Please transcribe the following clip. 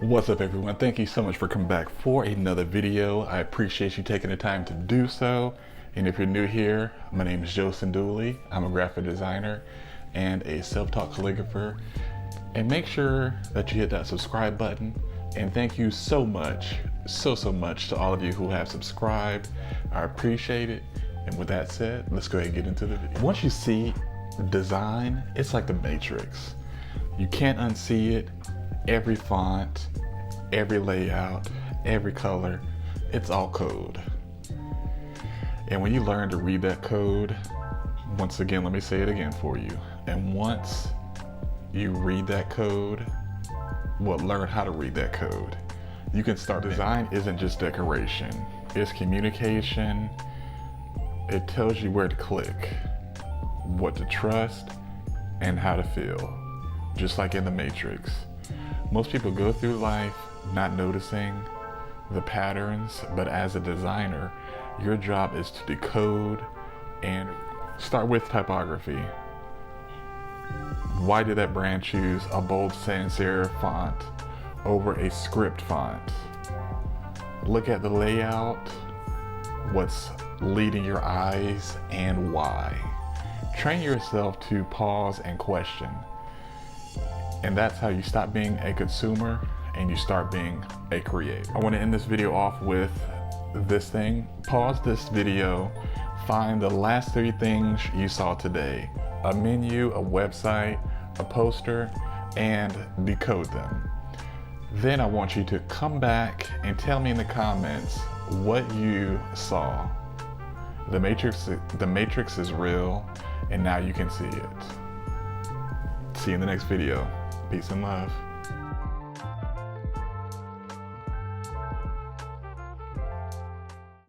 What's up everyone? Thank you so much for coming back for another video. I appreciate you taking the time to do so. And if you're new here, my name is Dooley. I'm a graphic designer and a self-taught calligrapher. And make sure that you hit that subscribe button. And thank you so much, so much to all of you who have subscribed. I appreciate it. And with that said, let's go ahead and get into the video. Once you see design, it's like the Matrix. You can't unsee it. Every font, every layout, every color, it's all code. And when you learn to read that code, once again, let me say it again for you. And once you read that code, learn how to read that code, you can start. Design isn't just decoration, it's communication. It tells you where to click, what to trust, and how to feel, just like in the Matrix. Most people go through life not noticing the patterns, but as a designer, your job is to decode and start with typography. Why did that brand choose a bold sans serif font over a script font? Look at the layout, what's leading your eyes, and why. Train yourself to pause and question. And that's how you stop being a consumer and you start being a creator. I want to end this video off with this thing. Pause this video, find the last 3 things you saw today. A menu, a website, a poster, and decode them. Then I want you to come back and tell me in the comments what you saw. The Matrix is real, and now you can see it. See you in the next video. Peace and love.